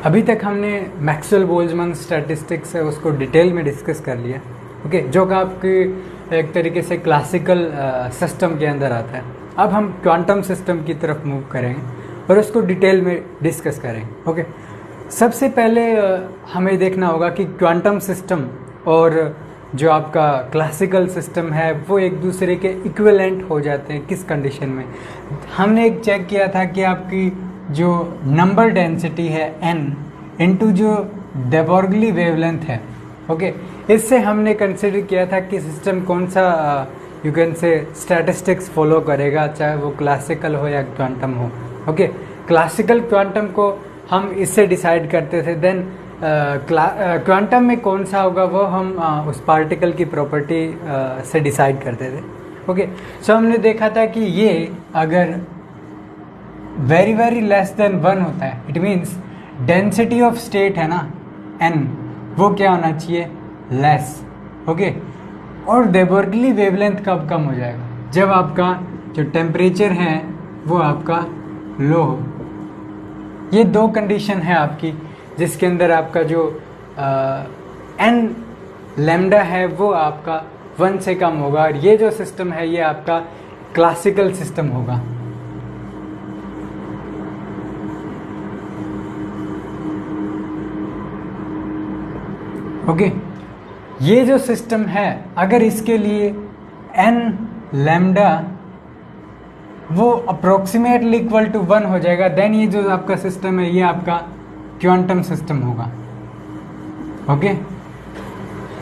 अभी तक हमने मैक्सवेल बोल्ट्जमैन स्टैटिस्टिक्स है उसको डिटेल में डिस्कस कर लिया, ओके, जो कि आपकी एक तरीके से क्लासिकल सिस्टम के अंदर आता है। अब हम क्वांटम सिस्टम की तरफ मूव करेंगे और उसको डिटेल में डिस्कस करेंगे, ओके। सबसे पहले हमें देखना होगा कि क्वांटम सिस्टम और जो आपका क्लासिकल सिस्टम है वो एक दूसरे के इक्विवेलेंट हो जाते हैं किस कंडीशन में। हमने एक चेक किया था कि आपकी जो नंबर डेंसिटी है n इनटू जो डेबॉर्गली वेवलेंथ है, ओके, इससे हमने कंसिडर किया था कि सिस्टम कौन सा यू कैन से स्टैटिस्टिक्स फॉलो करेगा, चाहे वो क्लासिकल हो या क्वांटम हो, ओके। क्लासिकल क्वांटम को हम इससे डिसाइड करते थे, देन क्वांटम में कौन सा होगा वो हम उस पार्टिकल की प्रॉपर्टी से डिसाइड करते थे, ओके। सो हमने देखा था कि ये अगर वेरी वेरी लेस देन 1 होता है, it means density of state है ना n, वो क्या होना चाहिए, लेस, ओके। और डेबॉर्गली वेवलेंथ कब कम हो जाएगा, जब आपका जो टेम्परेचर है वो आपका लो हो। ये दो कंडीशन है आपकी जिसके अंदर आपका जो n लैम्डा है वो आपका 1 से कम होगा, और ये जो सिस्टम है ये आपका क्लासिकल सिस्टम होगा। ओके, ये जो सिस्टम है अगर इसके लिए n लैम्डा वो अप्रोक्सीमेटली इक्वल टू 1 हो जाएगा, देन ये जो आपका सिस्टम है ये आपका क्वांटम सिस्टम होगा, ओके।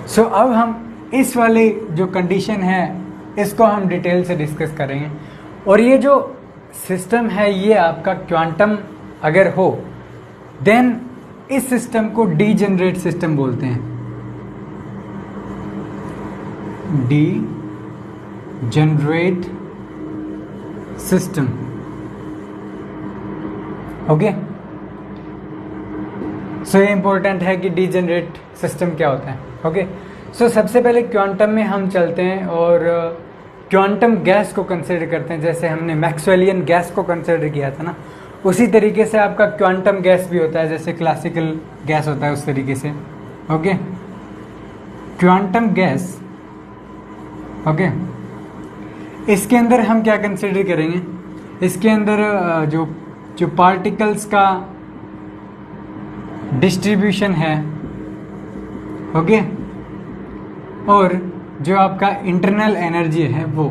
सो अब हम इस वाले जो कंडीशन है इसको हम डिटेल से डिस्कस करेंगे। और ये जो सिस्टम है ये आपका क्वांटम अगर हो देन इस सिस्टम को डीजेनरेट सिस्टम बोलते हैं, डीजेनरेट सिस्टम, ओके। सो ये इंपॉर्टेंट है कि डीजेनरेट सिस्टम क्या होता है, ओके। सो सबसे पहले क्वांटम में हम चलते हैं और क्वांटम गैस को कंसिडर करते हैं। जैसे हमने मैक्सवेलियन गैस को कंसिडर किया था ना, उसी तरीके से आपका क्वांटम गैस भी होता है, जैसे क्लासिकल गैस होता है उस तरीके से, ओके। क्वांटम गैस, ओके, इसके अंदर हम क्या कंसिडर करेंगे, इसके अंदर जो पार्टिकल्स का डिस्ट्रीब्यूशन है, ओके, और जो आपका इंटरनल एनर्जी है वो,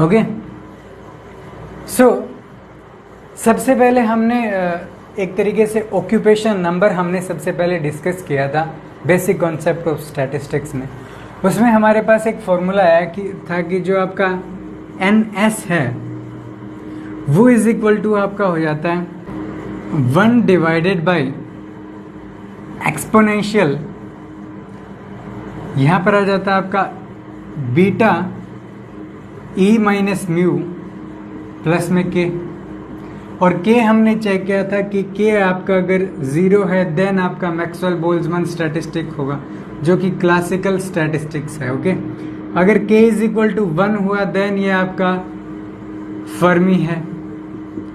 ओके। सो सबसे पहले हमने एक तरीके से ऑक्यूपेशन नंबर हमने सबसे पहले डिस्कस किया था बेसिक कॉन्सेप्ट ऑफ स्टैटिस्टिक्स में। उसमें हमारे पास एक फॉर्मूला आया कि जो आपका NS है वो इज इक्वल टू आपका हो जाता है 1 डिवाइडेड बाय एक्सपोनेंशियल, यहाँ पर आ जाता है आपका beta E minus mu plus में K। और K हमने चेक किया था कि K आपका अगर 0 है देन आपका मैक्सवेल बोल्ट्जमैन स्टैटिस्टिक होगा, जो कि क्लासिकल स्टैटिस्टिक्स है, ओके। अगर K इज इक्वल टू 1 हुआ देन ये आपका फर्मी है,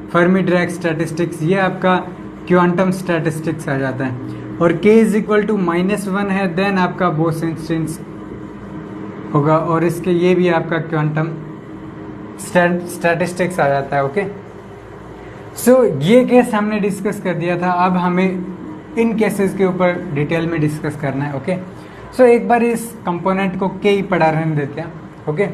फर्मी डिराक स्टैटिस्टिक्स, ये आपका क्वांटम स्टैटिस्टिक्स आ जाता है। और K इज इक्वल टू -1 है देन आपका बोस-आइंस्टीन होगा, और इसके ये भी आपका क्वांटम स्टैटिस्टिक्स आ जाता है, ओके। सो ये केस हमने डिस्कस कर दिया था, अब हमें इन केसेस के ऊपर डिटेल में डिस्कस करना है, ओके। सो एक बार इस कंपोनेंट को K ही पढ़ा रहने देते हैं, ओके।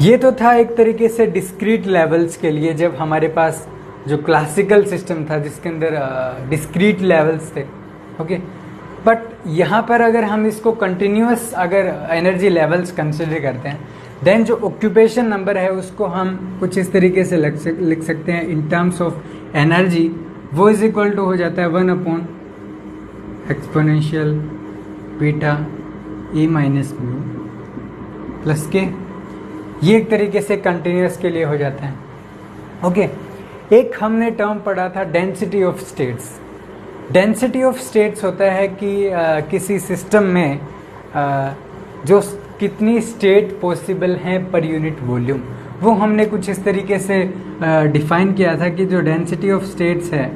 ये तो था एक तरीके से डिस्क्रीट लेवल्स के लिए, जब हमारे पास जो क्लासिकल सिस्टम था जिसके अंदर डिस्क्रीट लेवल्स थे, ओके। बट यहाँ पर अगर हम इसको कंटिन्यूअस अगर एनर्जी लेवल्स कंसिडर करते हैं देन जो ऑक्यूपेशन नंबर है उसको हम कुछ इस तरीके से लिख सकते हैं इन टर्म्स ऑफ एनर्जी, वो इज इक्वल टू हो जाता है 1 upon exponential beta E minus mu plus K। ये एक तरीके से कंटिन्यूअस के लिए हो जाता है, ओके। एक हमने टर्म पढ़ा था density of states. Density of states होता है कि किसी सिस्टम में जो कितनी स्टेट पॉसिबल हैं पर यूनिट वॉल्यूम, वो हमने कुछ इस तरीके से डिफाइन किया था कि जो डेंसिटी ऑफ स्टेट्स है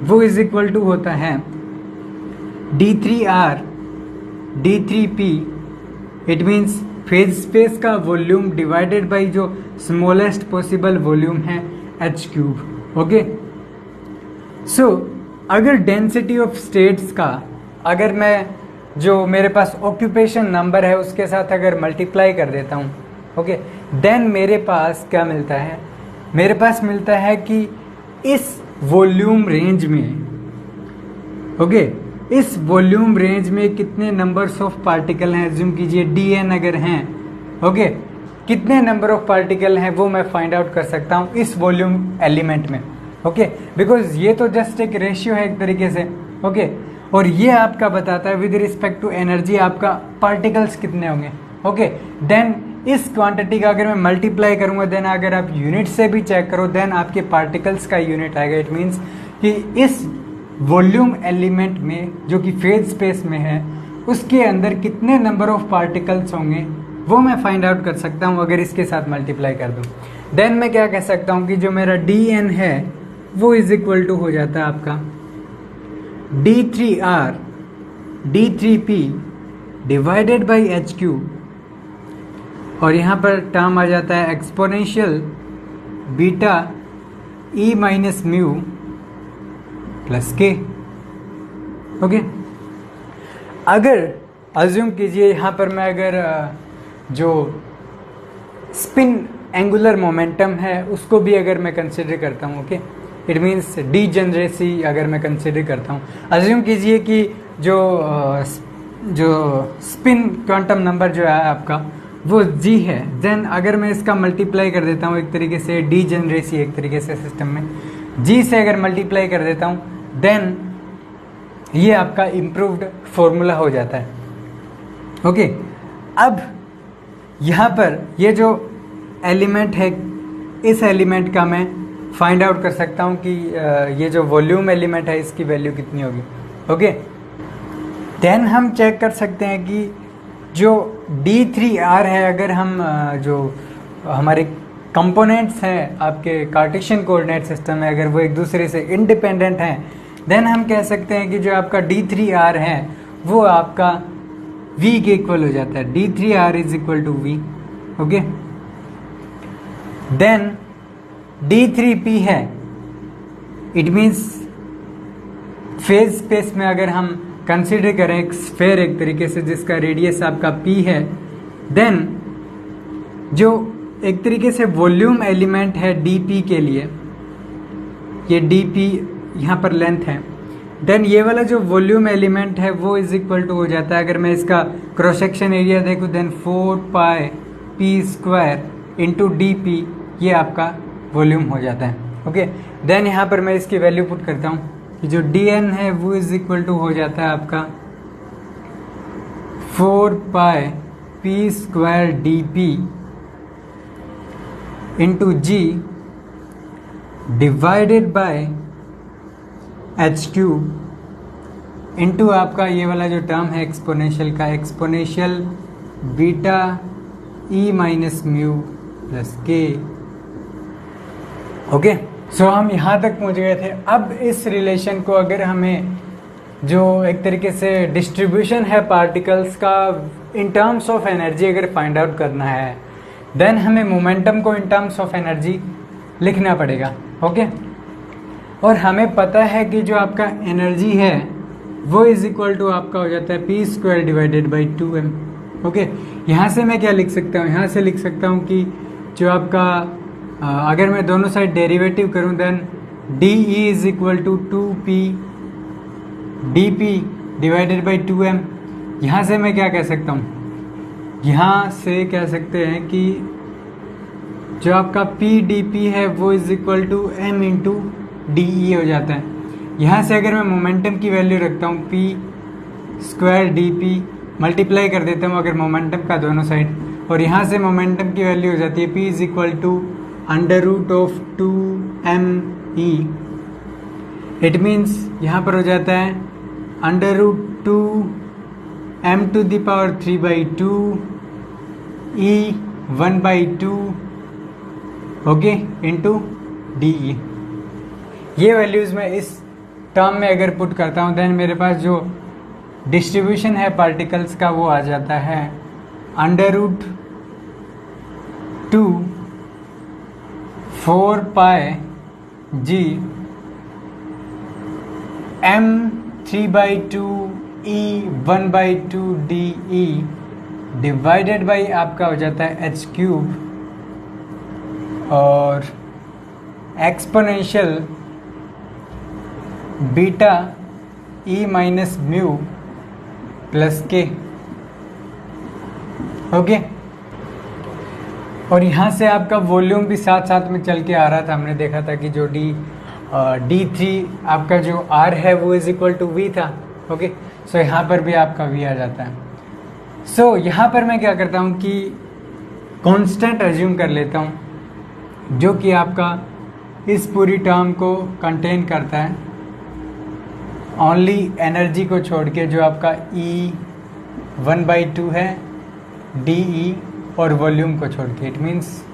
वो इज इक्वल टू होता है d3r d3p, it means phase space का वॉल्यूम डिवाइडेड बाई जो स्मॉलेस्ट पॉसिबल वॉल्यूम है h क्यूब। ओके, सो अगर डेंसिटी ऑफ स्टेट्स का अगर मैं जो मेरे पास ऑक्यूपेशन नंबर है उसके साथ अगर मल्टीप्लाई कर देता हूँ, ओके, देन मेरे पास क्या मिलता है, मेरे पास मिलता है कि इस वॉल्यूम रेंज में, ओके, इस वॉल्यूम रेंज में कितने नंबर्स ऑफ पार्टिकल हैं, एज्यूम कीजिए dn अगर हैं, ओके, कितने नंबर ऑफ पार्टिकल हैं वो मैं फाइंड आउट कर सकता हूँ इस वॉल्यूम एलिमेंट में। ओके, बिकॉज ये तो जस्ट एक रेशियो है एक तरीके से। ओके, और ये आपका बताता है विद रिस्पेक्ट टू एनर्जी आपका पार्टिकल्स कितने होंगे। ओके, देन इस क्वांटिटी का अगर मैं मल्टीप्लाई करूंगा, देन अगर आप यूनिट से भी चेक करो, देन आपके पार्टिकल्स का यूनिट आएगा। इट मीन्स कि इस वॉल्यूम एलिमेंट में जो कि फेज स्पेस में है उसके अंदर कितने नंबर ऑफ पार्टिकल्स होंगे वो मैं फाइंड आउट कर सकता हूँ अगर इसके साथ मल्टीप्लाई कर दूँ। देन मैं क्या कह सकता हूँ कि जो मेरा dn है वो इज इक्वल टू हो जाता है आपका d3r d3p divided by h cube, और यहाँ पर टर्म आ जाता है exponential beta e minus mu plus k. Okay, अगर अज्यूम कीजिए यहाँ पर मैं अगर जो स्पिन एंगुलर मोमेंटम है उसको भी अगर मैं कंसिडर करता हूँ, ओके, इट मीन्स डीजेनरेसी अगर मैं कंसिडर करता हूँ, अज्यूम कीजिए कि जो स्पिन क्वांटम नंबर जो है आपका वो g है, देन अगर मैं इसका मल्टीप्लाई कर देता हूँ एक तरीके से डीजेनरेसी एक तरीके से सिस्टम में g से अगर मल्टीप्लाई कर देता हूँ, देन ये आपका इम्प्रूव्ड फॉर्मूला हो जाता है। ओके, अब यहाँ पर ये जो एलिमेंट है इस एलिमेंट का मैं फाइंड आउट कर सकता हूँ कि ये जो वॉल्यूम एलिमेंट है इसकी वैल्यू कितनी होगी। ओके, देन हम चेक कर सकते हैं कि जो d3r है, अगर हम जो हमारे कंपोनेंट्स हैं आपके कार्टेशियन कोऑर्डिनेट सिस्टम में अगर वो एक दूसरे से इंडिपेंडेंट हैं, देन हम कह सकते हैं कि जो आपका d3r है वो आपका v के इक्वल हो जाता है, d3r is equal to v। Okay, then d3p है, इट मीन्स फेज स्पेस में अगर हम कंसिडर करें एक स्फेयर एक तरीके से जिसका रेडियस आपका p है, देन जो एक तरीके से वॉल्यूम एलिमेंट है dp के लिए, ये dp यहाँ पर लेंथ है, देन ये वाला जो वॉल्यूम एलिमेंट है वो इज इक्वल टू हो जाता है, अगर मैं इसका क्रॉस सेक्शन एरिया देखूँ, देन 4 पाई p स्क्वायर इंटू dp, ये आपका वॉल्यूम हो जाता है। ओके, देन यहाँ पर मैं इसकी वैल्यू पुट करता हूँ कि जो dn है वो इज इक्वल टू हो जाता है आपका 4 पाई p square dp into g divided by h cube into आपका ये वाला जो टर्म है एक्सपोनेंशियल का, exponential beta e minus mu plus k. Okay, सो हम यहाँ तक पहुँच गए थे। अब इस रिलेशन को अगर हमें जो एक तरीके से डिस्ट्रीब्यूशन है पार्टिकल्स का इन टर्म्स ऑफ एनर्जी अगर फाइंड आउट करना है, देन हमें मोमेंटम को इन टर्म्स ऑफ एनर्जी लिखना पड़ेगा। ओके, और हमें पता है कि जो आपका एनर्जी है वो इज इक्वल टू आपका हो जाता है p square divided by 2m। Okay, यहाँ से मैं क्या लिख सकता हूँ, यहाँ से लिख सकता हूँ कि जो आपका अगर मैं दोनों साइड डेरिवेटिव करूँ, then de is equal to 2p dp divided by 2m। यहाँ से मैं क्या कह सकता हूँ, यहाँ से कह सकते हैं कि जो आपका p dp है वो is equal to m into de हो जाता है। यहाँ से अगर मैं मोमेंटम की वैल्यू रखता हूँ p स्क्वायर dp मल्टीप्लाई कर देता हूँ अगर मोमेंटम का दोनों साइड, और यहाँ से मोमेंटम की वैल्यू हो जाती है p is equal to under root of 2me। It means यहाँ पर हो जाता है under root 2 m⁻³ e 1/2 okay into D. ये वैल्यूज़ मैं इस टर्म में अगर पुट करता हूँ देन मेरे पास जो डिस्ट्रीब्यूशन है पार्टिकल्स का वो आ जाता है √2 4πg m⁻³ e 1/2 de divided by आपका हो जाता है h³ और exponential beta e minus mu plus k. Okay, और यहाँ से आपका वॉल्यूम भी साथ साथ में चल के आ रहा था। हमने देखा था कि जो D3 आपका जो R है वो इज इक्वल टू V था। ओके, सो यहाँ पर भी आपका V आ जाता है। सो यहाँ पर मैं क्या करता हूँ कि कांस्टेंट एज्यूम कर लेता हूँ जो कि आपका इस पूरी टर्म को कंटेन करता है, ओनली एनर्जी को छोड़ के, जो आपका E 1/2 है DE और वॉल्यूम को छोड़ के। इट मीन्स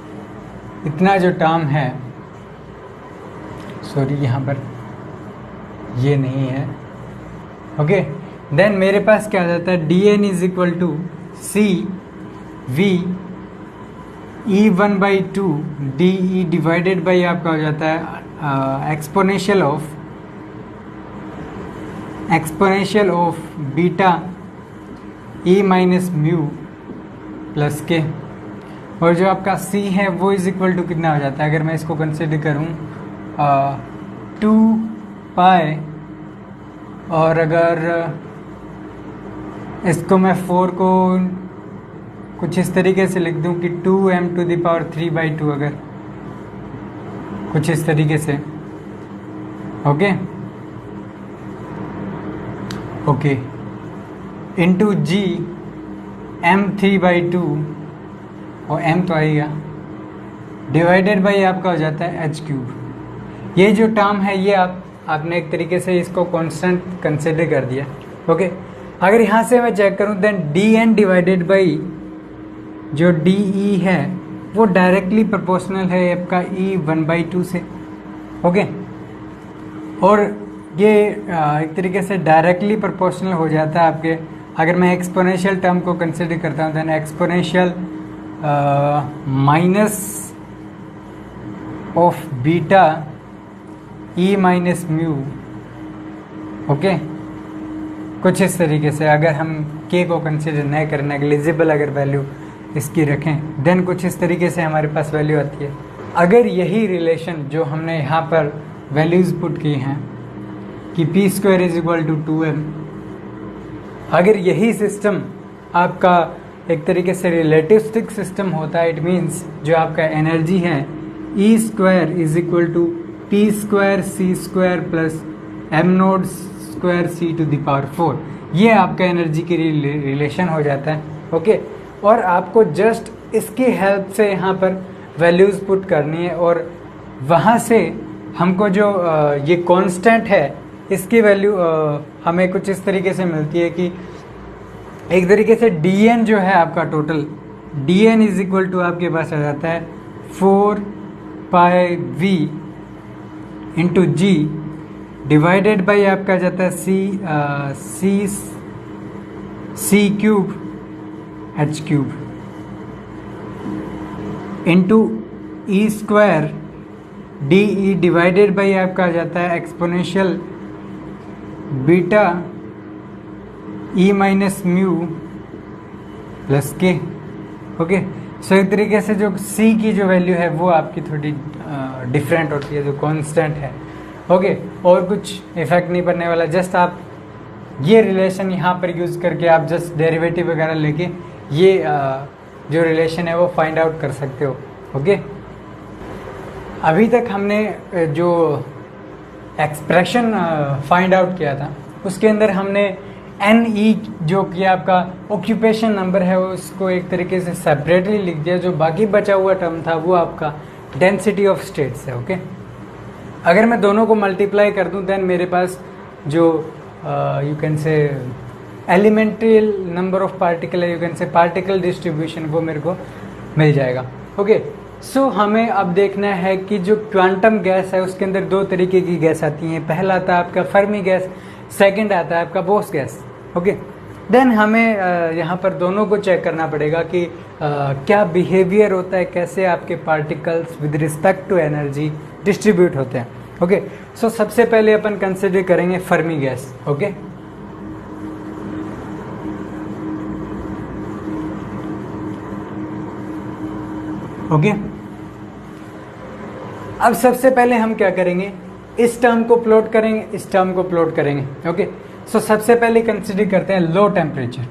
इतना जो टर्म है, सॉरी यहाँ पर ये नहीं है। ओके, देन मेरे पास क्या आ जाता है dN is equal to C V E 1/2 DE divided by आपका हो जाता है exponential of beta E minus mu plus के। और जो आपका C है वो इज इक्वल टू कितना हो जाता है, अगर मैं इसको कंसिडर करूँ 2π, और अगर इसको मैं 4 को कुछ इस तरीके से लिख दूं कि 2m⁻³ अगर कुछ इस तरीके से। ओके ओके, इंटू जी m3/2 और m तो आएगा डिवाइडेड बाई आपका हो जाता है h³। ये जो टर्म है ये आपने एक तरीके से इसको कांस्टेंट कंसिडर कर दिया। ओके, अगर यहाँ से मैं चेक करूँ देन dN डिवाइडेड बाई जो DE है वो डायरेक्टली प्रोपोर्शनल है आपका E 1/2 से। ओके, और ये एक तरीके से डायरेक्टली प्रोपोर्शनल हो जाता है आपके, अगर मैं एक्सपोनेंशियल टर्म को कंसिडर करता हूँ then exponential minus of beta E minus mu. Okay, कुछ इस तरीके से अगर हम k को कंसिडर नहीं करें, नेग्लिजिबल अगर वैल्यू इसकी रखें देन कुछ इस तरीके से हमारे पास वैल्यू आती है। अगर यही रिलेशन जो हमने यहाँ पर वैल्यूज़ पुट की हैं कि p² is equal to 2m, अगर यही सिस्टम आपका एक तरीके से रिलेटिविस्टिक सिस्टम होता है, इट मीन्स जो आपका एनर्जी है E² is equal to p² c² plus m02 c⁴, ये आपका एनर्जी की रिलेशन हो जाता है। ओके, और आपको जस्ट इसकी हेल्प से यहाँ पर वैल्यूज़ पुट करनी है और वहाँ से हमको जो ये कांस्टेंट है इसकी वैल्यू हमें कुछ इस तरीके से मिलती है कि एक तरीके से dN जो है आपका total dN is equal to आपके पास आ जाता है 4πV into ji divided by आपका जाता है c³ h³ into E² DE divided by आपका आ जाता है exponential beta E minus mu plus k. Okay, सो एक तरीके से जो C की जो वैल्यू है वो आपकी थोड़ी डिफरेंट होती है, जो कांस्टेंट है। ओके, और कुछ इफेक्ट नहीं पड़ने वाला, जस्ट आप ये रिलेशन यहाँ पर यूज़ करके आप जस्ट डेरिवेटिव वगैरह लेके ये जो रिलेशन है वो फाइंड आउट कर सकते हो। ओके, अभी तक हमने जो एक्सप्रेशन फाइंड आउट किया था उसके अंदर हमने NE जो कि आपका ऑक्यूपेशन नंबर है उसको एक तरीके से सेपरेटली लिख दिया, जो बाकी बचा हुआ टर्म था वो आपका डेंसिटी ऑफ स्टेट्स है। ओके, अगर मैं दोनों को मल्टीप्लाई कर दूं देन मेरे पास जो you can say elementary number of particle है, you can say particle distribution, वो मेरे को मिल जाएगा। ओके, सो हमें अब देखना है कि जो क्वांटम गैस है उसके अंदर दो तरीके की गैस आती हैं। पहला आता है आपका फर्मी गैस, सेकंड आता है आपका बोस गैस। ओके, देन हमें यहाँ पर दोनों को चेक करना पड़ेगा कि क्या बिहेवियर होता है, कैसे आपके particles with respect to energy distribute होते हैं। ओके, सो सबसे पहले अपन कंसिडर करेंगे फर्मी गैस। ओके, ओके, अब सबसे पहले हम क्या करेंगे, इस टर्म को प्लॉट करेंगे, इस टर्म को प्लॉट करेंगे। ओके, सो सबसे पहले कंसिडर करते हैं low temperature.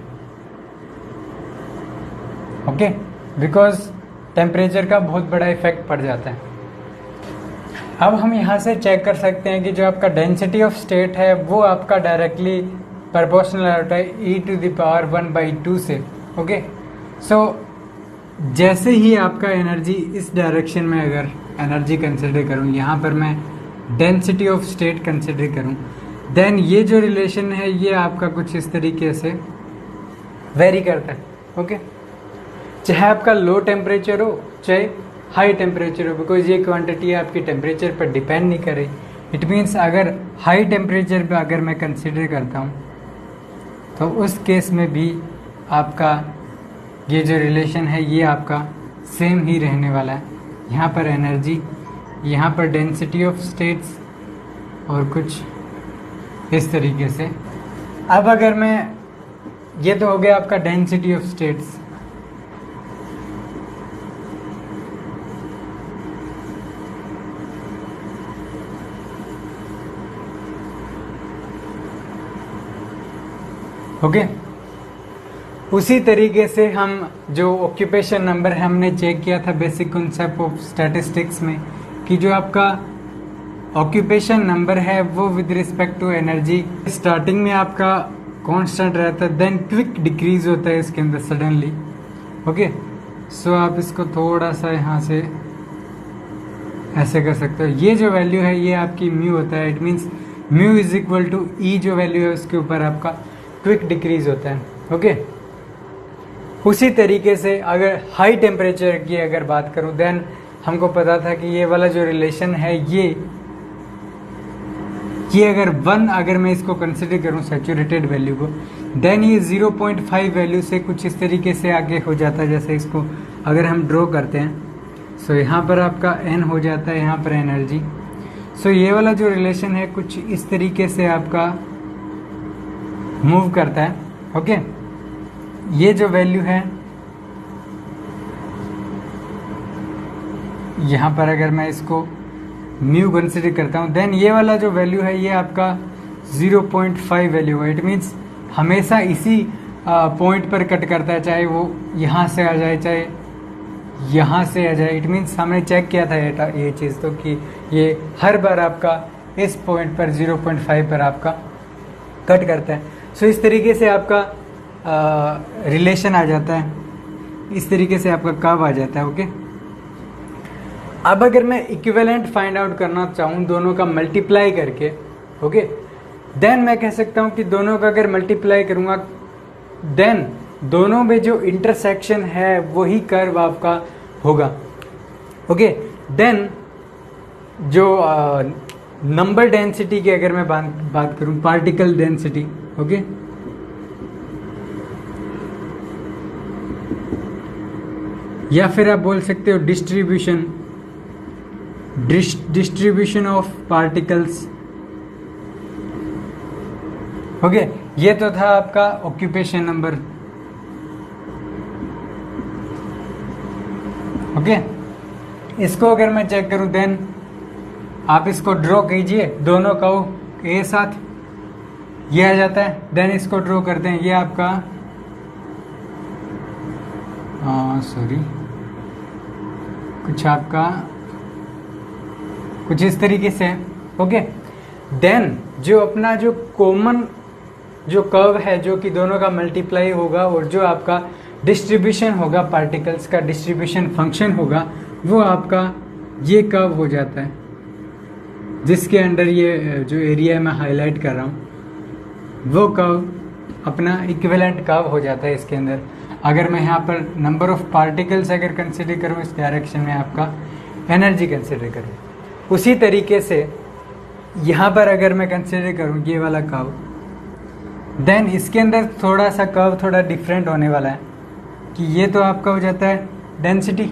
Okay, because temperature का बहुत बड़ा इफेक्ट पड़ जाता है। अब हम यहाँ से चेक कर सकते हैं कि जो आपका डेंसिटी ऑफ स्टेट है वो आपका डायरेक्टली प्रोपोर्शनल होता है e⁻1/2 से। ओके, सो जैसे ही आपका एनर्जी इस डायरेक्शन में, अगर एनर्जी कंसिडर करूँ, यहाँ पर मैं डेंसिटी ऑफ स्टेट कंसिडर करूँ, देन ये जो रिलेशन है ये आपका कुछ इस तरीके से वेरी करता है। ओके, चाहे आपका लो टेम्परेचर हो चाहे हाई टेम्परेचर हो, बिकॉज ये क्वांटिटी आपकी टेम्परेचर पर डिपेंड नहीं करे। इट मीन्स अगर हाई टेम्परेचर पे अगर मैं कंसिडर करता हूँ तो उस केस में भी आपका ये जो रिलेशन है ये आपका सेम ही रहने वाला है। यहाँ पर एनर्जी, यहाँ पर डेंसिटी ऑफ स्टेट्स और कुछ इस तरीके से। अब अगर मैं, ये तो हो गया आपका डेंसिटी ऑफ स्टेट्स। ओके, उसी तरीके से हम जो ऑक्यूपेशन नंबर है हमने चेक किया था बेसिक कॉन्सेप्ट ऑफ स्टैटिस्टिक्स में, कि जो आपका ऑक्यूपेशन नंबर है वो with respect to energy starting में आपका कांस्टेंट रहता है, देन क्विक डिक्रीज होता है इसके अंदर सडनली। ओके, सो आप इसको थोड़ा सा यहाँ से ऐसे कर सकते हो। ये जो वैल्यू है ये आपकी म्यू होता है। It means mu is equal to E जो वैल्यू है उसके ऊपर आपका क्विक डिक्रीज होता है। ओके, उसी तरीके से अगर हाई टेम्परेचर की अगर बात करूं, देन हमको पता था कि ये वाला जो रिलेशन है ये अगर 1 अगर मैं इसको कंसिडर करूं सैचुरेटेड वैल्यू को, देन ये 0.5 वैल्यू से कुछ इस तरीके से आगे हो जाता है। जैसे इसको अगर हम ड्रॉ करते हैं, सो यहाँ पर आपका n हो जाता है, यहाँ पर एनर्जी। सो ये वाला जो रिलेशन है कुछ इस तरीके से आपका मूव करता है। ओके, ये जो वैल्यू है यहाँ पर अगर मैं इसको म्यू कंसिडर करता हूँ, देन ये वाला जो वैल्यू है ये आपका 0.5 वैल्यू है। इट मीन्स हमेशा इसी पॉइंट पर कट करता है, चाहे वो यहाँ से आ जाए चाहे यहाँ से आ जाए। इट मीन्स हमने चेक किया था ये चीज़ तो कि ये हर बार आपका इस पॉइंट पर 0.5 पर आपका कट करता है। सो इस तरीके से आपका रिलेशन आ जाता है, इस तरीके से आपका कर्व आ जाता है। ओके, अब अगर मैं इक्विवेलेंट फाइंड आउट करना चाहूँ दोनों का मल्टीप्लाई करके, ओके, देन मैं कह सकता हूँ कि दोनों का अगर मल्टीप्लाई करूँगा देन दोनों में जो इंटरसेक्शन है वही कर्व आपका होगा। ओके, देन जो नंबर डेंसिटी की अगर मैं बात करूँ, पार्टिकल डेंसिटी, ओके, या फिर आप बोल सकते हो डिस्ट्रीब्यूशन ऑफ पार्टिकल्स। ओके, ये तो था आपका ऑक्यूपेशन नंबर। ओके, इसको अगर मैं चेक करूं देन आप इसको ड्रॉ कीजिए, दोनों का एक साथ ये आ जाता है। देन इसको ड्रॉ करते हैं, ये आपका सॉरी कुछ आपका कुछ इस तरीके से है। ओके, देन जो अपना जो कॉमन जो कर्व है जो कि दोनों का मल्टीप्लाई होगा और जो आपका डिस्ट्रीब्यूशन होगा, पार्टिकल्स का डिस्ट्रीब्यूशन फंक्शन होगा, वो आपका ये कर्व हो जाता है, जिसके अंडर ये जो एरिया मैं हाईलाइट कर रहा हूँ वो कर्व अपना इक्विवेलेंट कर्व हो जाता है इसके अंदर। अगर मैं यहाँ पर नंबर ऑफ पार्टिकल्स अगर कंसिडर करूँ इस डायरेक्शन में, आपका एनर्जी कंसिडर करूँ, उसी तरीके से यहाँ पर अगर मैं कंसिडर करूँ ये वाला कर्व, देन इसके अंदर थोड़ा सा कर्व थोड़ा डिफरेंट होने वाला है कि ये तो आपका हो जाता है डेंसिटी,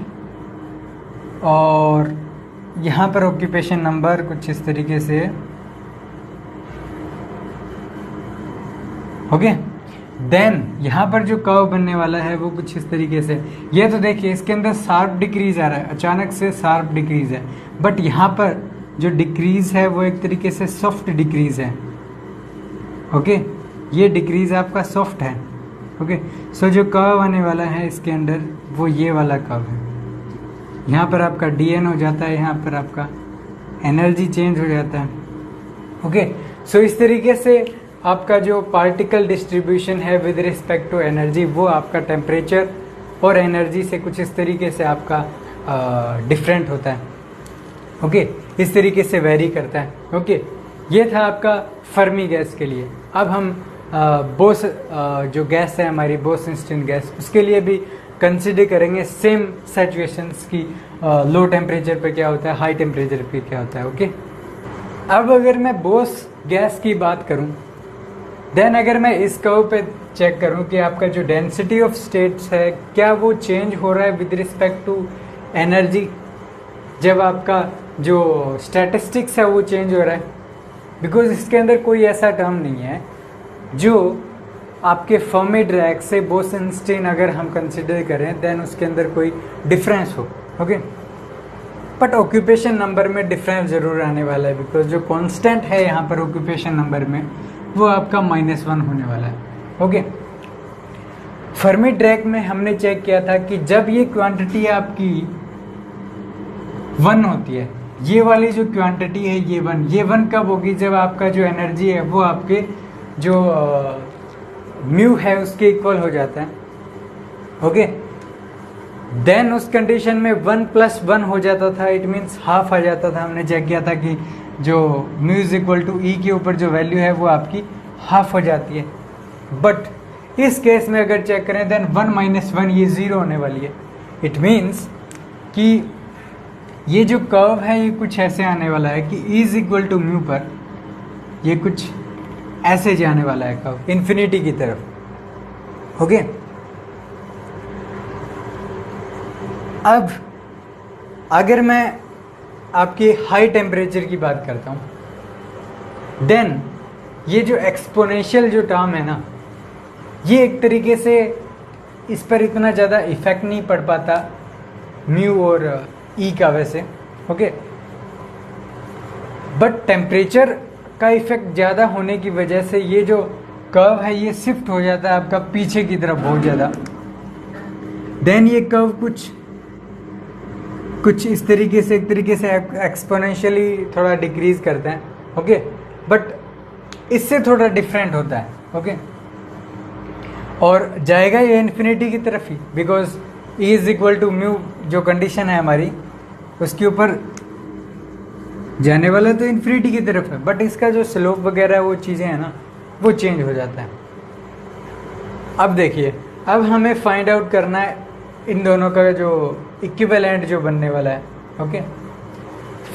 और यहाँ पर ऑक्यूपेशन नंबर कुछ इस तरीके से, ओके। देन यहाँ पर जो कर्व बनने वाला है वो कुछ इस तरीके से, ये तो देखिए इसके अंदर शार्प डिक्रीज आ रहा है, अचानक से शार्प डिक्रीज है, बट यहाँ पर जो डिक्रीज है वो एक तरीके से सॉफ्ट डिक्रीज है, ओके। ये डिक्रीज आपका सॉफ्ट है, ओके। सो जो कर्व आने वाला है इसके अंदर वो ये वाला कर्व है। यहाँ पर आपका dn हो जाता है, यहाँ पर आपका एनर्जी चेंज हो जाता है, ओके। सो इस तरीके से आपका जो पार्टिकल डिस्ट्रीब्यूशन है विद रिस्पेक्ट टू एनर्जी, वो आपका टेम्परेचर और एनर्जी से कुछ इस तरीके से आपका डिफरेंट होता है, ओके। इस तरीके से वेरी करता है, ओके। ये था आपका फर्मी गैस के लिए। अब हम बोस जो गैस है हमारी बोस-आइंस्टीन गैस, उसके लिए भी कंसिडर करेंगे सेम सिचुएशंस की, लो टेम्परेचर पे क्या होता है, हाई टेम्परेचर पे क्या होता है, ओके। अब अगर मैं बोस गैस की बात करूं, देन अगर मैं इस कर्व पे चेक करूं कि आपका जो डेंसिटी ऑफ स्टेट्स है क्या वो चेंज हो रहा है विद रिस्पेक्ट टू एनर्जी, जब आपका जो स्टैटिस्टिक्स है वो चेंज हो रहा है, बिकॉज इसके अंदर कोई ऐसा टर्म नहीं है जो आपके फर्मी ड्रैग से बोस-आइंस्टीन अगर हम कंसिडर करें देन उसके अंदर कोई डिफरेंस हो, ओके। बट ऑक्यूपेशन नंबर में डिफरेंस जरूर आने वाला है, बिकॉज जो कांस्टेंट है यहाँ पर ऑक्यूपेशन नंबर में वो आपका -1 होने वाला है, ओके। फर्मी ड्रैग में हमने चेक किया था कि जब ये क्वांटिटी आपकी 1 होती है, ये वाली जो क्वांटिटी है ये 1 कब होगी, जब आपका जो एनर्जी है वो आपके जो म्यू है उसके इक्वल हो जाता है, ओके। देन उस कंडीशन में 1 + 1 हो जाता था, इट मीन्स हाफ आ जाता था। हमने चेक किया था कि जो म्यू इज इक्वल टू ई के ऊपर जो वैल्यू है वो आपकी हाफ हो जाती है। बट इस केस में अगर चेक करें देन 1 - 1 ये 0 होने वाली है। इट मीन्स कि ये जो कर्व है ये कुछ ऐसे आने वाला है कि E is equal to mu पर ये कुछ ऐसे जाने वाला है कर्व इन्फिनिटी की तरफ, ओके। अब अगर मैं आपकी हाई टेम्परेचर की बात करता हूं, देन ये जो एक्सपोनेंशियल जो टर्म है ना, ये एक तरीके से इस पर इतना ज़्यादा इफेक्ट नहीं पड़ पाता म्यू और ई का वैसे, ओके। बट टेम्परेचर का इफेक्ट ज़्यादा होने की वजह से ये जो कर्व है ये शिफ्ट हो जाता है आपका पीछे की तरफ बहुत ज़्यादा। देन ये कर्व कुछ इस तरीके से एक तरीके से एक्सपोनेंशियली थोड़ा डिक्रीज करते हैं, ओके। बट इससे थोड़ा डिफरेंट होता है, ओके। और जाएगा ये इन्फिनिटी की तरफ ही, because E is equal to mu जो कंडीशन है हमारी उसके ऊपर जाने वाला तो इन्फिनिटी की तरफ है, बट इसका जो स्लोप वगैरह वो चीज़ें हैं ना वो चेंज हो जाता है। अब देखिए, अब हमें फाइंड आउट करना है इन दोनों का जो इक्विवेलेंट जो बनने वाला है, ओके।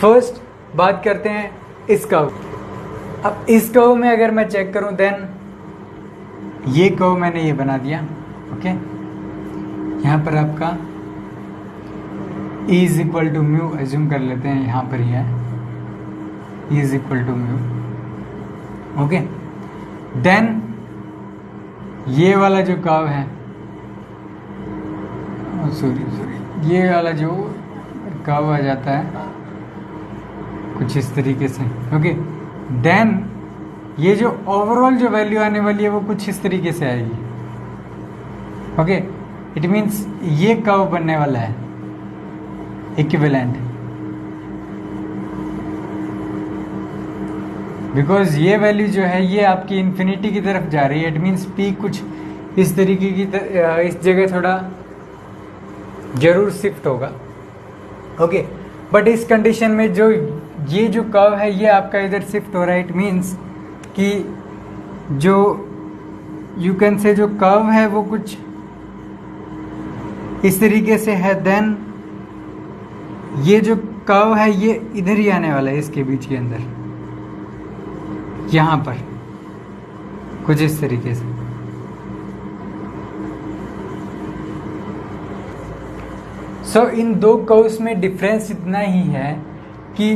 फर्स्ट बात करते हैं इस कर्व। अब इस कर्व में अगर मैं चेक करूं देन ये कर्व मैंने ये बना दिया, ओके। यहाँ पर आपका E is equal to mu assume कर लेते हैं, यहाँ पर ही है E is equal to mu, okay. Then ये वाला जो कर्व है, सॉरी ये वाला जो कर्व आ जाता है कुछ इस तरीके से, ओके। देन ये जो ओवरऑल जो वैल्यू आने वाली है वो कुछ इस तरीके से आएगी, ओके। इट मीन्स ये कर्व बनने वाला है इक्विवेलेंट, बिकॉज ये वैल्यू जो है ये आपकी इन्फिनिटी की तरफ जा रही है। इट मीन्स पी कुछ इस तरीके की इस जगह थोड़ा जरूर शिफ्ट होगा, ओके। बट इस कंडीशन में जो ये जो कर्व है ये आपका इधर शिफ्ट हो रहा है। इट मीन्स कि जो यू कैन से जो कर्व है वो कुछ इस तरीके से है, देन ये जो कर्व है ये इधर ही आने वाला है, इसके बीच के अंदर यहां पर कुछ इस तरीके से। सो इन दो कर्व्स में डिफरेंस इतना ही है कि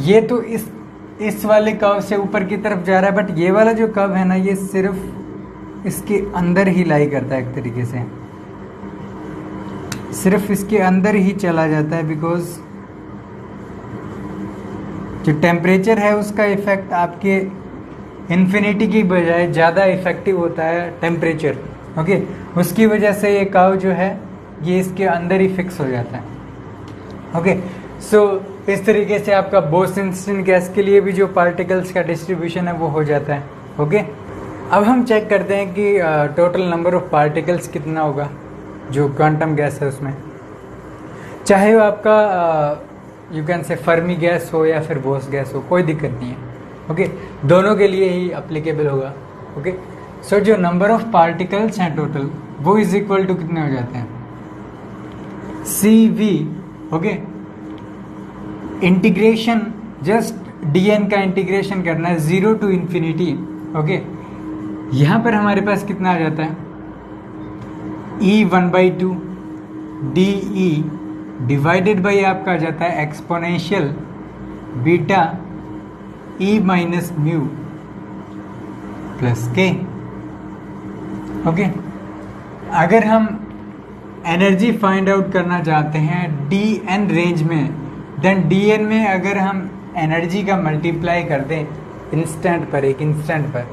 ये तो इस वाले कर्व से ऊपर की तरफ जा रहा है, बट ये वाला जो कर्व है ना ये सिर्फ इसके अंदर ही लाई करता है, एक तरीके से सिर्फ इसके अंदर ही चला जाता है, बिकॉज जो टेम्परेचर है उसका इफेक्ट आपके इन्फिनिटी की बजाय ज़्यादा इफेक्टिव होता है टेम्परेचर। ओके, उसकी वजह से ये कर्व जो है ये इसके अंदर ही फिक्स हो जाता है। ओके, सो इस तरीके से आपका बोस-आइंस्टीन गैस के लिए भी जो पार्टिकल्स का डिस्ट्रीब्यूशन है वो हो जाता है। ओके, अब हम चेक करते हैं कि टोटल नंबर ऑफ पार्टिकल्स कितना होगा जो क्वांटम गैस है उसमें, चाहे वो आपका यू कैन से फर्मी गैस हो या फिर बोस गैस हो, कोई दिक्कत नहीं है। ओके, दोनों के लिए ही अप्लीकेबल होगा। ओके, सो जो नंबर ऑफ पार्टिकल्स हैं टोटल वो इज इक्वल टू कितने हो जाते हैं, CV। Okay, integration just dn का इंटीग्रेशन करना है 0 to infinity। ओके, यहां पर हमारे पास कितना आ जाता है, E1/2 DE डिवाइडेड बाई आपका आ जाता है exponential beta E minus mu plus k. Okay, अगर हम एनर्जी फाइंड आउट करना चाहते हैं dn रेंज में, देन dn में अगर हम एनर्जी का मल्टीप्लाई कर दें इंस्टेंट पर, एक इंस्टेंट पर,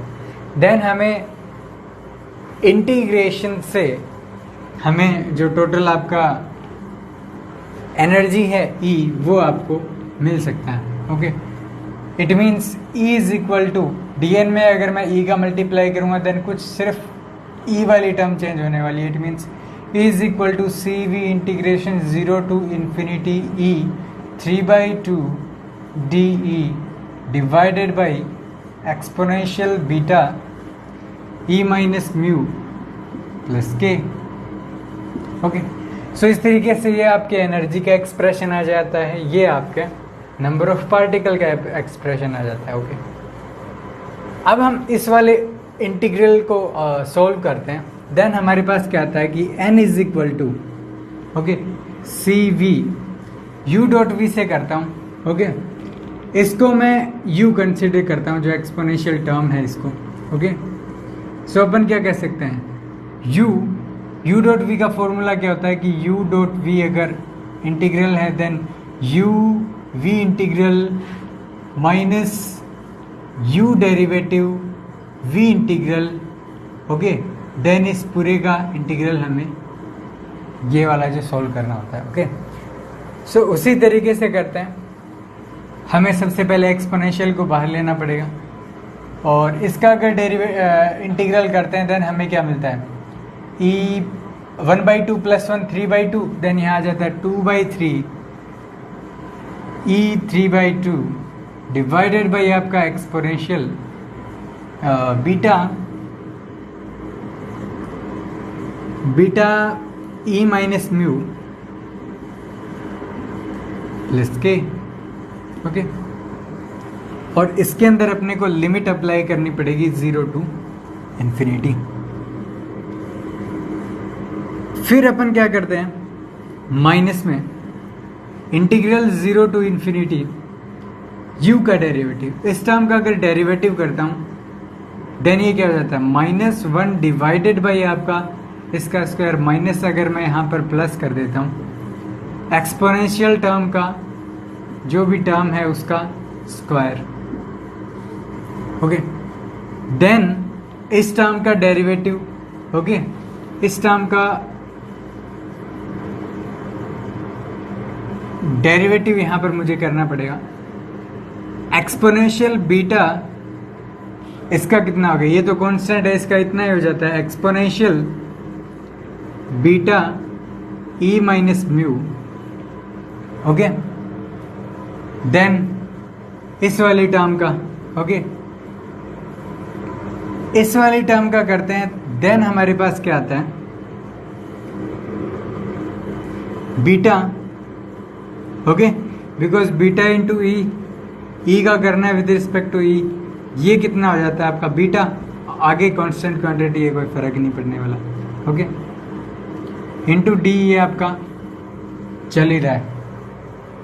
देन हमें इंटीग्रेशन से हमें जो टोटल आपका एनर्जी है E वो आपको मिल सकता है। Okay, it means E is equal to dn में अगर मैं E का मल्टीप्लाई करूँगा देन कुछ सिर्फ E वाली टर्म चेंज होने वाली है। It means E is equal to CV integration 0 to infinity E 3/2 DE divided by exponential beta E minus mu plus k. Okay, so इस तरीके से ये आपके एनर्जी का एक्सप्रेशन आ जाता है, ये आपके नंबर ऑफ पार्टिकल का एक्सप्रेशन आ जाता है। ओके, अब हम इस वाले इंटीग्रल को सॉल्व करते हैं, देन हमारे पास क्या आता है कि n is equal to okay CV u dot v से करता हूँ। ओके, इसको मैं u कंसिडर करता हूँ जो एक्सपोनेंशियल टर्म है इसको। ओके, सो अपन क्या कह सकते हैं, u डॉट v का फॉर्मूला क्या होता है कि u डॉट v अगर इंटीग्रल है then u v integral minus u derivative v integral. Okay, then इस पूरे का इंटीग्रल हमें ये वाला जो सॉल्व करना होता है। ओके, सो उसी तरीके से करते हैं, हमें सबसे पहले एक्सपोनेंशियल को बाहर लेना पड़ेगा और इसका अगर इंटीग्रल करते हैं देन हमें क्या मिलता है, E 1/2 प्लस 1 3/2, देन यहाँ आ जाता है 2/3 E 3/2 डिवाइडेड बाई आपका exponential beta E minus mu plus k. Okay, और इसके अंदर अपने को लिमिट अप्लाई करनी पड़ेगी 0 to infinity। फिर अपन क्या करते हैं, माइनस में इंटीग्रल 0 to infinity u का डेरिवेटिव, इस टर्म का अगर डेरिवेटिव करता हूं देन ये क्या हो जाता है -1 डिवाइडेड बाई आपका इसका स्क्वायर, माइनस अगर मैं यहाँ पर प्लस कर देता हूँ एक्सपोनेंशियल टर्म का जो भी टर्म है उसका स्क्वायर। ओके, देन इस टर्म का डेरिवेटिव। ओके, इस टर्म का डेरिवेटिव यहां पर मुझे करना पड़ेगा एक्सपोनेंशियल बीटा, इसका कितना हो गया, ये तो कांस्टेंट है, इसका इतना ही हो जाता है exponential beta E minus mu. Okay, then इस वाली टर्म का, ओके इस वाली टर्म का करते हैं देन हमारे पास क्या आता है, beta, okay, because beta into E का करना है विद रिस्पेक्ट टू ई, ये कितना हो जाता है आपका बीटा, आगे कांस्टेंट क्वांटिटी है, कोई फर्क नहीं पड़ने वाला, ओके, इंटू डी ये आपका चल ही रहा है,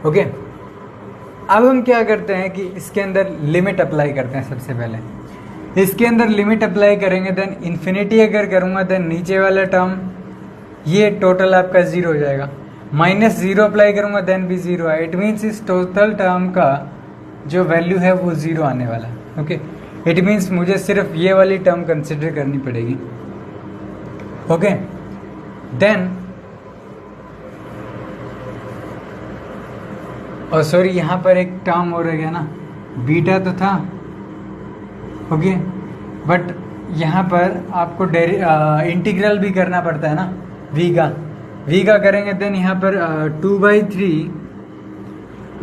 ओके। अब हम क्या करते हैं कि इसके अंदर लिमिट अप्लाई करते हैं। सबसे पहले इसके अंदर लिमिट अप्लाई करेंगे, देन इन्फिनिटी अगर करूँगा देन नीचे वाला टर्म ये टोटल आपका ज़ीरो हो जाएगा, माइनस ज़ीरो अप्लाई करूँगा देन भी ज़ीरो है। इट मीन्स इस टोटल टर्म का जो वैल्यू है वो ज़ीरो आने वाला है, ओके। इट मीन्स मुझे सिर्फ ये वाली टर्म कंसिडर करनी पड़ेगी, ओके। देन और सॉरी यहाँ पर एक टर्म हो रह गया ना, बीटा तो था, ओके, बट यहाँ पर आपको इंटीग्रल भी करना पड़ता है ना वी का करेंगे, देन यहाँ पर 2/3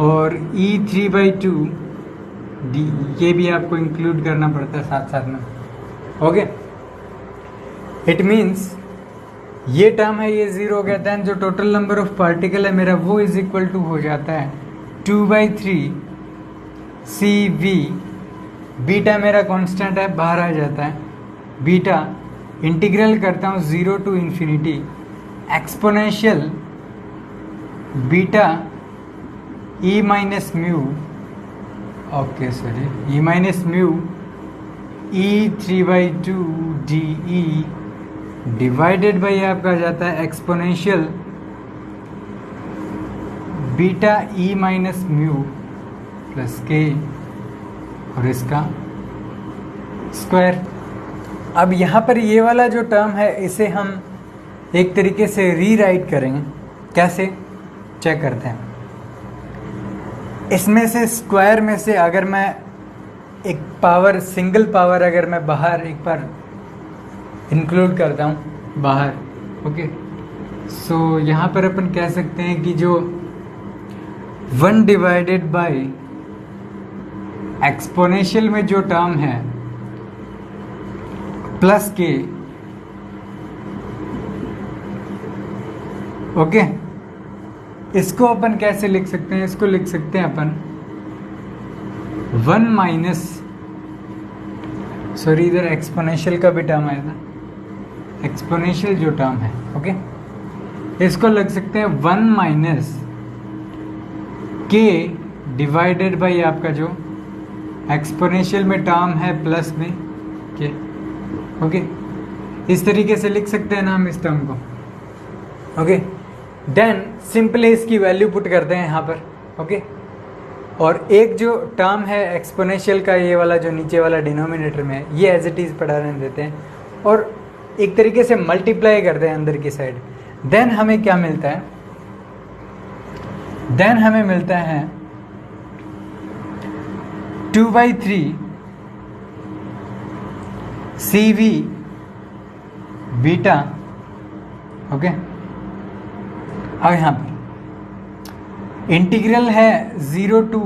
और e 3/2 डी ये भी आपको इंक्लूड करना पड़ता है साथ साथ में, ओके। इट मीन्स ये टर्म है ये ज़ीरो हो गया, देन जो टोटल नंबर ऑफ पार्टिकल है मेरा वो इज इक्वल टू हो जाता है 2/3 CV, बीटा मेरा कांस्टेंट है बाहर आ जाता है, बीटा इंटीग्रल करता हूँ 0 to infinity exponential beta e minus mu, okay sorry, e minus mu e 3/2 DE divided by आपका आ जाता है exponential beta e minus mu plus के और इसका स्क्वायर। अब यहाँ पर ये वाला जो टर्म है इसे हम एक तरीके से रीराइट करेंगे, कैसे चेक करते हैं। इसमें से स्क्वायर में से अगर मैं एक पावर सिंगल पावर अगर मैं बाहर एक बार इंक्लूड करता हूँ बाहर, ओके, सो यहाँ पर अपन कह सकते हैं कि जो 1 डिवाइडेड बाय एक्सपोनेंशियल में जो टर्म है प्लस के, ओके, इसको अपन कैसे लिख सकते हैं, इसको लिख सकते हैं अपन 1 माइनस, सॉरी इधर एक्सपोनेंशियल का भी टर्म आया था, एक्सपोनेंशियल जो टर्म है, ओके, इसको लिख सकते हैं 1 माइनस के डिवाइडेड बाई आपका जो एक्सपोनेंशियल में टर्म है प्लस में के, ओके। इस तरीके से लिख सकते हैं ना हम इस टर्म को, ओके। देन सिंपली इसकी वैल्यू पुट करते हैं यहाँ पर, ओके। और एक जो टर्म है एक्सपोनेंशियल का ये वाला जो नीचे वाला डिनोमिनेटर में है ये एज इट इज़ पढ़ा रहने देते हैं और एक तरीके से मल्टीप्लाई करते हैं अंदर की साइड। देन हमें क्या मिलता है, देन हमें मिलता है 2/3 CV बीटा, ओके। अब यहाँ पर इंटीग्रल है 0 टू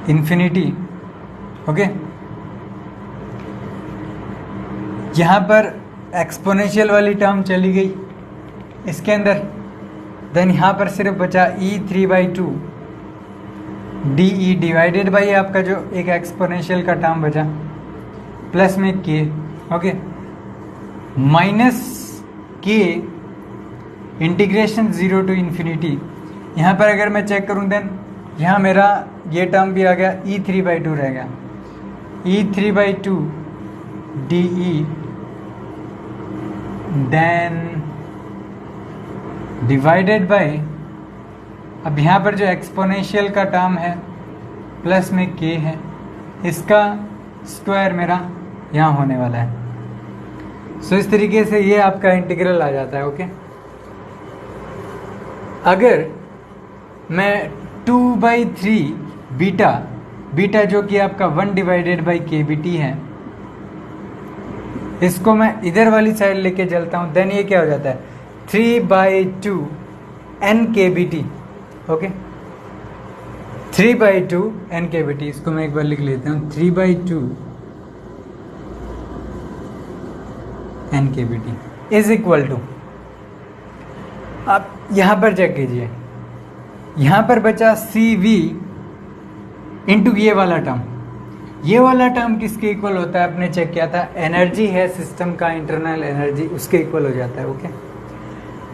इन्फिनिटी, ओके। यहाँ पर एक्सपोनेंशियल वाली टर्म चली गई इसके अंदर, देन यहाँ पर सिर्फ बचा e 3/2 DE डिवाइडेड बाई आपका जो एक एक्सपोनेंशियल का टर्म बचा प्लस में के, ओके, माइनस के इंटीग्रेशन 0 टू इन्फिनिटी। यहाँ पर अगर मैं चेक करूँ देन यहाँ मेरा ये टर्म भी आ गया, e 3/2 रह गया, e 3/2 DE देन डिवाइडेड बाय, अब यहाँ पर जो एक्सपोनेंशियल का टर्म है प्लस में के है, इसका स्क्वायर मेरा यहाँ होने वाला है। सो इस तरीके से ये आपका इंटीग्रल आ जाता है, ओके। अगर मैं 2/3 बीटा जो कि आपका 1 डिवाइडेड बाई KBT है, इसको मैं इधर वाली साइड लेके चलता हूँ, देन ये क्या हो जाता है 3/2 NKBT, ओके, 3/2 NKBT। इसको मैं एक बार लिख लेता हूँ 3/2 N K B T is equal to, आप यहाँ पर चेक कीजिए, यहाँ पर बचा सी वी इंटू ये वाला टर्म। ये वाला टर्म किसके इक्वल होता है, आपने चेक किया था, एनर्जी है सिस्टम का, इंटरनल एनर्जी, उसके इक्वल हो जाता है। ओके,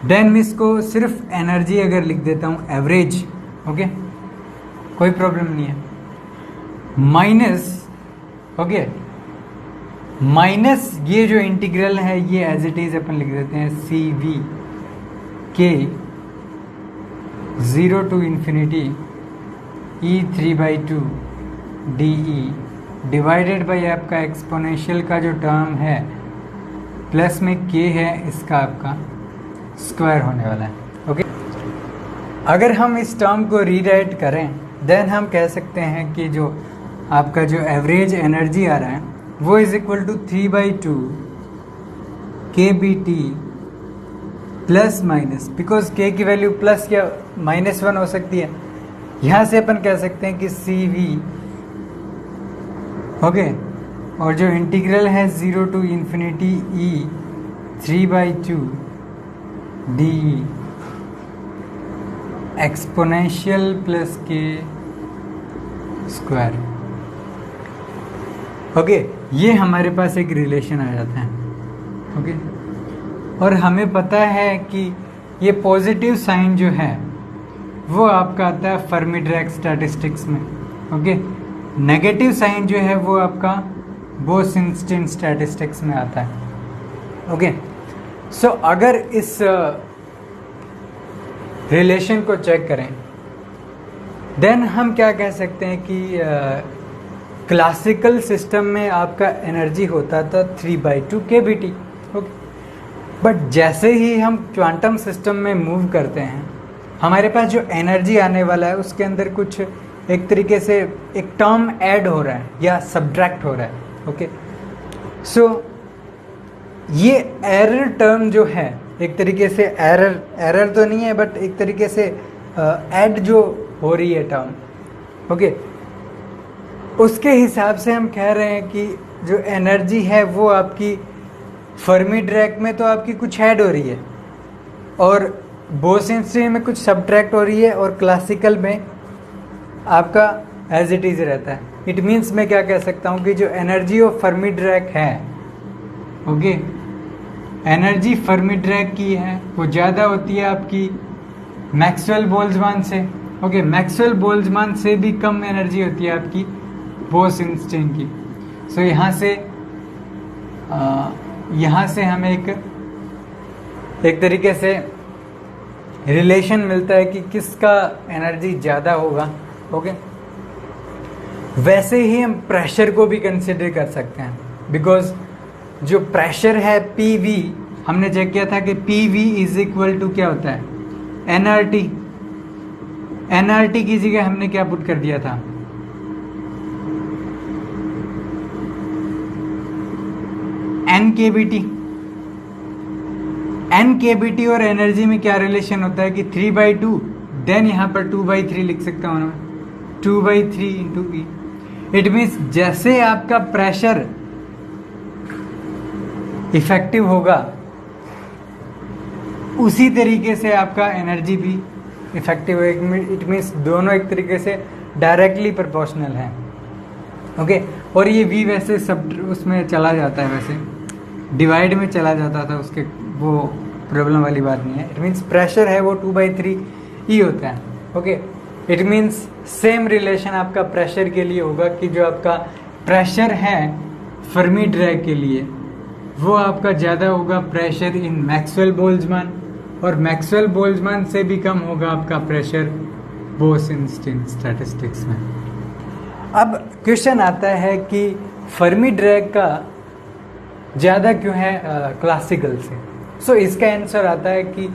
देन मैं इसको सिर्फ एनर्जी अगर लिख देता हूँ एवरेज, ओके, कोई प्रॉब्लम नहीं है, माइनस, ओके, माइनस ये जो इंटीग्रल है ये एज इट इज अपन लिख देते हैं सी वी के 0 to infinity E3/2 DE divided by आपका एक्सपोनेंशियल का जो टर्म है प्लस में k है, इसका आपका स्क्वायर होने वाला है। ओके, अगर हम इस टर्म को रीराइट करें देन हम कह सकते हैं कि जो आपका जो एवरेज एनर्जी आ रहा है वो is equal to 3/2 KBT plus minus, because k की वैल्यू प्लस या -1 हो सकती है। यहाँ से अपन कह सकते हैं कि सी वी, ओके, और जो इंटीग्रल है 0 to infinity E3/2 DE exponential plus k square. Okay, ये हमारे पास एक रिलेशन आ जाता है। ओके, और हमें पता है कि ये पॉजिटिव साइन जो है वो आपका आता है फर्मी डिराक स्टैटिस्टिक्स में। ओके, नेगेटिव साइन जो है वो आपका बोस-आइंस्टीन स्टैटिस्टिक्स में आता है। ओके, सो अगर इस रिलेशन को चेक करें देन हम क्या कह सकते हैं कि क्लासिकल सिस्टम में आपका एनर्जी होता था 3/2 KBT। ओके, बट जैसे ही हम क्वांटम सिस्टम में मूव करते हैं हमारे पास जो एनर्जी आने वाला है उसके अंदर कुछ एक तरीके से एक टर्म ऐड हो रहा है या सब्ट्रैक्ट हो रहा है। ओके, सो ये एरर टर्म जो है एक तरीके से एरर तो नहीं है बट एक तरीके से ऐड जो हो रही है टर्म, ओके, उसके हिसाब से हम कह रहे हैं कि जो एनर्जी है वो आपकी फर्मी डिराक में तो आपकी कुछ ऐड हो रही है और बोस-आइंस्टीन में कुछ सब्ट्रैक्ट हो रही है और क्लासिकल में आपका एज इट इज रहता है। इट मीन्स मैं क्या कह सकता हूँ कि जो एनर्जी ऑफ फर्मी डिराक है, ओके, एनर्जी फर्मी डिराक की है वो ज़्यादा होती है आपकी मैक्सवेल बोल्ट्जमान से। ओके, मैक्सवेल बोल्ट्जमान से भी कम एनर्जी होती है आपकी बोस-आइंस्टीन की। सो यहाँ से हमें एक तरीके से रिलेशन मिलता है कि किसका एनर्जी ज़्यादा होगा। ओके, वैसे ही हम प्रेशर को भी कंसिडर कर सकते हैं, बिकॉज जो प्रेशर है PV, हमने चेक किया था कि PV इज इक्वल टू क्या होता है nRT। nRT की जगह हमने क्या पुट कर दिया था, NKBT। NKBT और एनर्जी में क्या रिलेशन होता है कि 3/2, देन यहाँ पर 2/3 लिख सकता हूँ मैं, 2/3 इंटू E। इट मीन्स जैसे आपका प्रेशर इफेक्टिव होगा उसी तरीके से आपका एनर्जी भी इफेक्टिव है। इट मीन्स दोनों एक तरीके से डायरेक्टली प्रोपोर्शनल है। ओके, और ये V वैसे सब उसमें चला जाता है, वैसे डिवाइड में चला जाता था, उसके वो प्रॉब्लम वाली बात नहीं है। इट मीन्स प्रेशर है वो 2/3 E होता है। Okay, it means same relation आपका प्रेशर के लिए होगा कि जो आपका प्रेशर है फर्मी डिराक के लिए वो आपका ज़्यादा होगा प्रेशर इन मैक्सवेल बोल्ट्जमान, और मैक्सवेल बोल्ट्जमान से भी कम होगा आपका प्रेशर बोस-आइंस्टीन स्टैटिस्टिक्स में। अब क्वेश्चन आता है कि फर्मी डिराक का ज़्यादा क्यों है क्लासिकल से। सो इसका आंसर आता है कि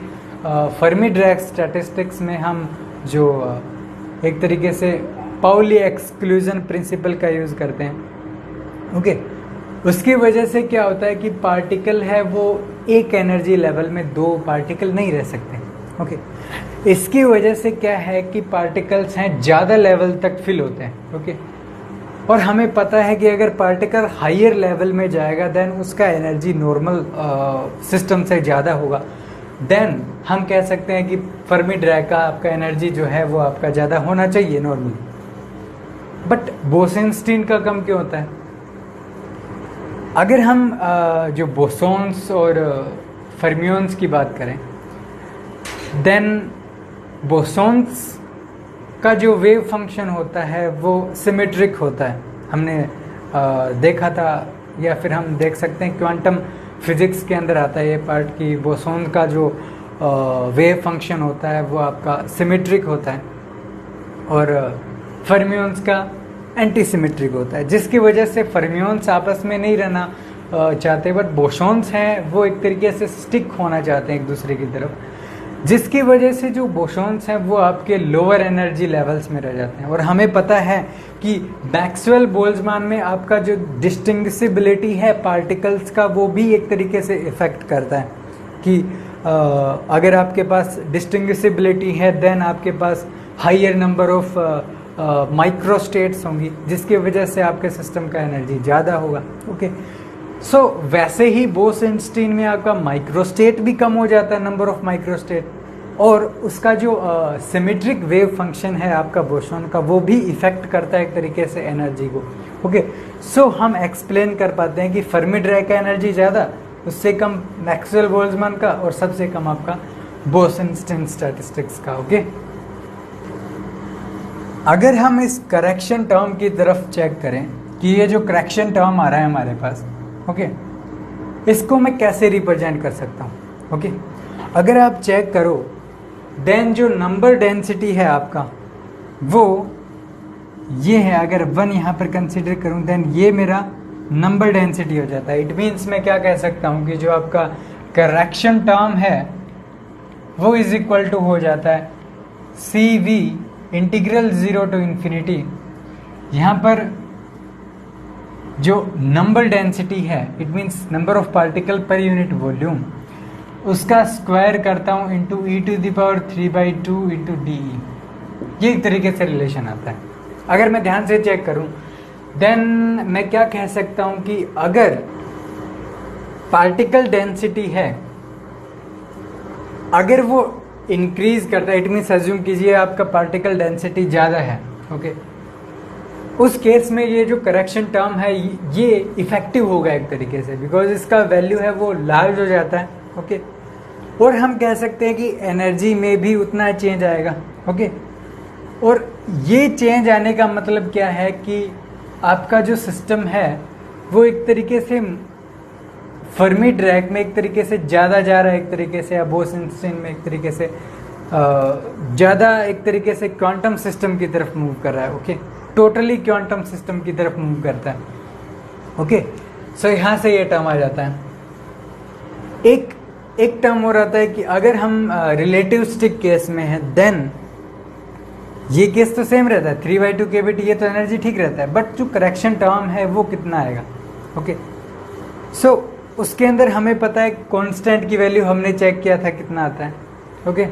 फर्मी डिराक स्टैटिस्टिक्स में हम जो एक तरीके से पाउली एक्सक्लूजन प्रिंसिपल का यूज़ करते हैं। ओके, उसकी वजह से क्या होता है कि पार्टिकल है वो एक एनर्जी लेवल में दो पार्टिकल नहीं रह सकते। ओके, इसकी वजह से क्या है कि पार्टिकल्स हैं ज़्यादा लेवल तक फिल होते हैं। ओके, और हमें पता है कि अगर पार्टिकल हायर लेवल में जाएगा देन उसका एनर्जी नॉर्मल सिस्टम से ज़्यादा होगा, देन हम कह सकते हैं कि फर्मी ड्रैग का आपका एनर्जी जो है वो आपका ज़्यादा होना चाहिए नॉर्मली। बट बोसेनस्टीन का कम क्यों होता है? अगर हम जो बोसॉन्स और फर्मियोन्स की बात करें, देन बोसॉन्स का जो वेव फंक्शन होता है वो सिमेट्रिक होता है। हमने देखा था, या फिर हम देख सकते हैं क्वांटम फिजिक्स के अंदर आता है ये पार्ट कि बोसॉन का जो वेव फंक्शन होता है वो आपका सिमेट्रिक होता है और फर्मियोन्स का एंटी सिमेट्रिक होता है, जिसकी वजह से फर्मियोन्स आपस में नहीं रहना चाहते, बट बोसॉन्स हैं वो एक तरीके से स्टिक होना चाहते हैं एक दूसरे की तरफ, जिसकी वजह से जो बोसॉन्स हैं वो आपके लोअर एनर्जी लेवल्स में रह जाते हैं। और हमें पता है कि मैक्सवेल बोल्ट्जमैन में आपका जो डिस्टिंग्विशिबिलिटी है पार्टिकल्स का वो भी एक तरीके से इफेक्ट करता है कि अगर आपके पास डिस्टिंग्विशिबिलिटी है देन आपके पास हायर नंबर ऑफ माइक्रोस्टेट्स होंगी, जिसकी वजह से आपके सिस्टम का एनर्जी ज़्यादा होगा। ओके, सो वैसे ही बोसेनस्टीन में आपका माइक्रोस्टेट भी कम हो जाता है, नंबर ऑफ माइक्रोस्टेट, और उसका जो सिमेट्रिक वेव फंक्शन है आपका बोसॉन का वो भी इफेक्ट करता है एक तरीके से एनर्जी को। ओके, सो हम एक्सप्लेन कर पाते हैं कि फर्मी ड्रैग का एनर्जी ज़्यादा, उससे कम मैक्सवेल बोल्ट्जमैन का, और सबसे कम आपका बोसेनस्टीन स्टैटिस्टिक्स का। ओके, अगर हम इस करेक्शन टर्म की तरफ चेक करें कि ये जो करेक्शन टर्म आ रहा है हमारे पास, ओके, इसको मैं कैसे रिप्रेजेंट कर सकता हूँ? ओके, अगर आप चेक करो देन जो नंबर डेंसिटी है आपका वो ये है, अगर 1 यहाँ पर कंसिडर करूँ देन ये मेरा नंबर डेंसिटी हो जाता है। इट मीन्स मैं क्या कह सकता हूँ कि जो आपका करेक्शन टर्म है वो इज इक्वल टू हो जाता है CV इंटीग्रल 0 to इन्फिनिटी। यहाँ पर जो नंबर डेंसिटी है it means number of particle per unit volume, उसका स्क्वायर करता हूँ इंटू e⁴/2 इंटू DE। ये एक तरीके से रिलेशन आता है। अगर मैं ध्यान से चेक करूँ देन मैं क्या कह सकता हूँ कि अगर पार्टिकल डेंसिटी है अगर वो इंक्रीज करता है, इट मीन्स अज्यूम कीजिए आपका पार्टिकल डेंसिटी ज़्यादा है, ओके, उस केस में ये जो करेक्शन टर्म है ये इफेक्टिव होगा एक तरीके से, बिकॉज इसका वैल्यू है वो लार्ज हो जाता है। ओके, और हम कह सकते हैं कि एनर्जी में भी उतना चेंज आएगा। ओके, और ये चेंज आने का मतलब क्या है कि आपका जो सिस्टम है वो एक तरीके से फर्मी ड्रैग में एक तरीके से ज़्यादा जा रहा है, एक तरीके से, या बोसेनस्टीन में एक तरीके से ज़्यादा एक तरीके से क्वांटम सिस्टम की तरफ मूव कर रहा है। ओके, टोटली क्वांटम सिस्टम की तरफ मूव करता है। ओके, सो यहाँ से ये टर्म आ जाता है। एक टर्म हो रहता है कि अगर हम रिलेटिविस्टिक केस में है देन ये केस तो सेम रहता है 3/2 kBT, ये तो एनर्जी ठीक रहता है, बट जो करेक्शन टर्म है वो कितना आएगा? ओके, सो उसके अंदर हमें पता है कांस्टेंट की वैल्यू हमने चेक किया था कितना आता है। ओके,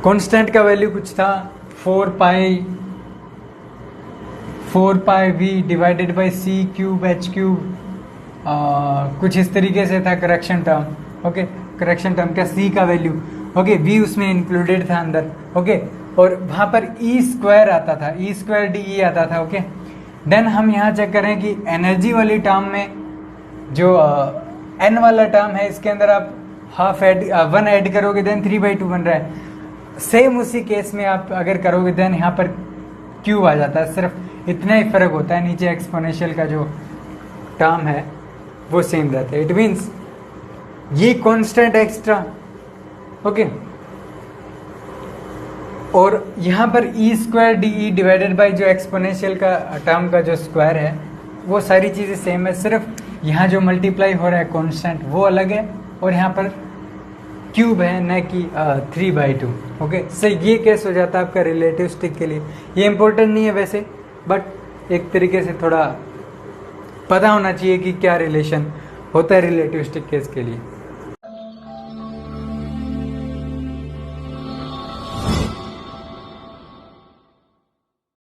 कांस्टेंट का वैल्यू कुछ था 4π/v डिवाइडेड बाई c³h³ कुछ इस तरीके से था correction term. Okay, correction term का c का वैल्यू, ओके, v उसमें इंक्लूडेड था अंदर। ओके, और वहाँ पर e² आता था, e²DE आता था। ओके, देन हम यहाँ चेक करें कि एनर्जी वाली टर्म में जो n वाला टर्म है इसके अंदर आप 1 ऐड करोगे देन 3/2 बन रहा है। सेम उसी केस में आप अगर करोगे देन यहाँ पर q आ जाता है, सिर्फ इतना ही फर्क होता है, नीचे एक्सपोनेंशियल का जो टर्म है वो सेम रहता है। इट मीन्स ये कांस्टेंट एक्स्ट्रा। ओके, और यहाँ पर e²DE डिवाइडेड बाई जो एक्सपोनेंशियल का टर्म का जो स्क्वायर है वो सारी चीज़ें सेम है, सिर्फ यहाँ जो मल्टीप्लाई हो रहा है कांस्टेंट वो अलग है और यहाँ पर क्यूब है न कि 3/2। ओके, सो ये केस हो जाता है आपका रिलेटिविस्टिक के लिए। ये इंपॉर्टेंट नहीं है वैसे, बट एक तरीके से थोड़ा पता होना चाहिए कि क्या रिलेशन होता है रिलेटिविस्टिक केस के लिए।